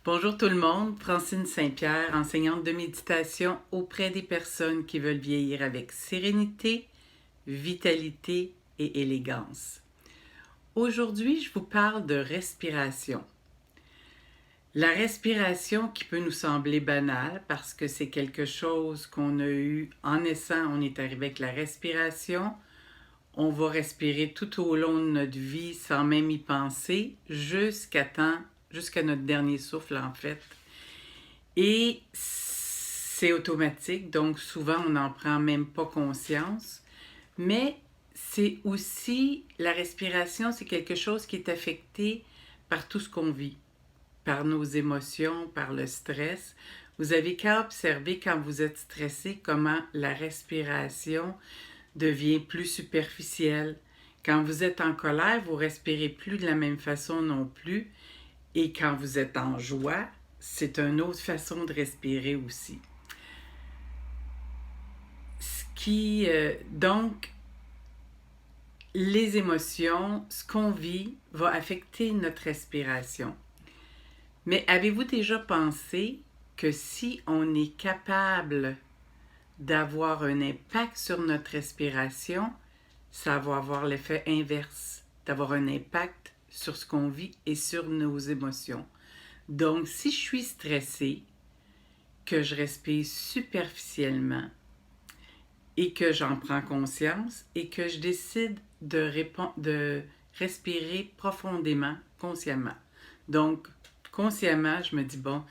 Bonjour tout le monde, Francine Saint-Pierre, enseignante de méditation auprès des personnes qui veulent vieillir avec sérénité, vitalité et élégance. Aujourd'hui, je vous parle de respiration. La respiration qui peut nous sembler banale parce que c'est quelque chose qu'on a eu en naissant, on est arrivé avec la respiration. On va respirer tout au long de notre vie sans même y penser jusqu'à notre dernier souffle en fait. Et c'est automatique, donc souvent on n'en prend même pas conscience. Mais c'est aussi, la respiration, c'est quelque chose qui est affecté par tout ce qu'on vit, par nos émotions, par le stress. Vous avez qu'à observer quand vous êtes stressé comment la respiration devient plus superficielle. Quand vous êtes en colère, vous respirez plus de la même façon non plus. Et quand vous êtes en joie, c'est une autre façon de respirer aussi. Donc, les émotions, ce qu'on vit, va affecter notre respiration. Mais avez-vous déjà pensé que si on est capable d'avoir un impact sur notre respiration, ça va avoir l'effet inverse, d'avoir un impact sur ce qu'on vit et sur nos émotions. Donc, si je suis stressée, que je respire superficiellement et que j'en prends conscience et que je décide de respirer profondément, consciemment. Donc, consciemment, je me dis, bon,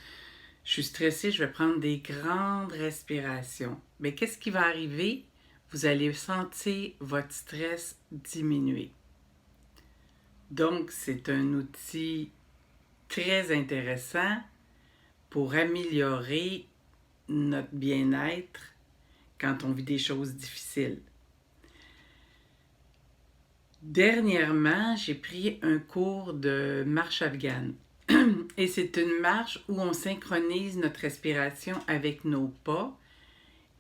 je suis stressée, je vais prendre des grandes respirations. Mais qu'est-ce qui va arriver? Vous allez sentir votre stress diminuer. Donc, c'est un outil très intéressant pour améliorer notre bien-être quand on vit des choses difficiles. Dernièrement, j'ai pris un cours de marche afghane. Et c'est une marche où on synchronise notre respiration avec nos pas.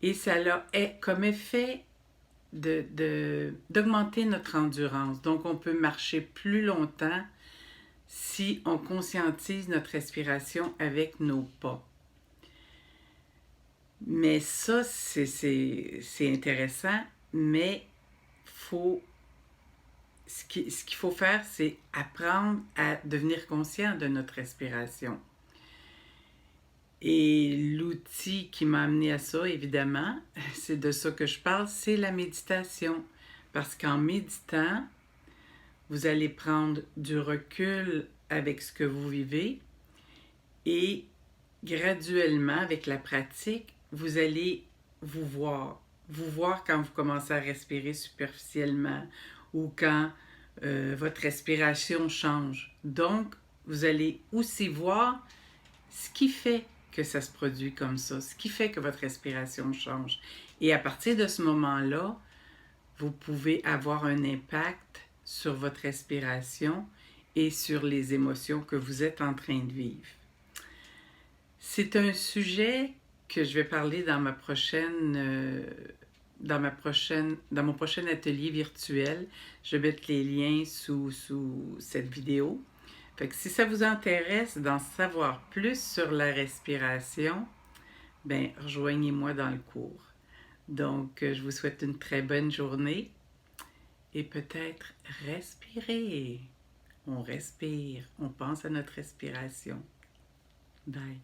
Et ça a comme effet d'augmenter notre endurance. Donc, on peut marcher plus longtemps si on conscientise notre respiration avec nos pas. Mais ça, c'est intéressant, mais ce qu'il faut faire, c'est apprendre à devenir conscient de notre respiration. Et l'outil qui m'a amené à ça, évidemment, c'est de ça que je parle, c'est la méditation. Parce qu'en méditant, vous allez prendre du recul avec ce que vous vivez et graduellement, avec la pratique, vous allez vous voir quand vous commencez à respirer superficiellement ou quand votre respiration change. Donc, vous allez aussi voir ce qui fait que ça se produit comme ça, ce qui fait que votre respiration change. Et à partir de ce moment-là, vous pouvez avoir un impact sur votre respiration et sur les émotions que vous êtes en train de vivre. C'est un sujet que je vais parler dans mon prochain atelier virtuel. Je vais mettre les liens sous cette vidéo. Fait que si ça vous intéresse d'en savoir plus sur la respiration, ben rejoignez-moi dans le cours. Donc, je vous souhaite une très bonne journée et peut-être respirez. On respire, on pense à notre respiration. Bye.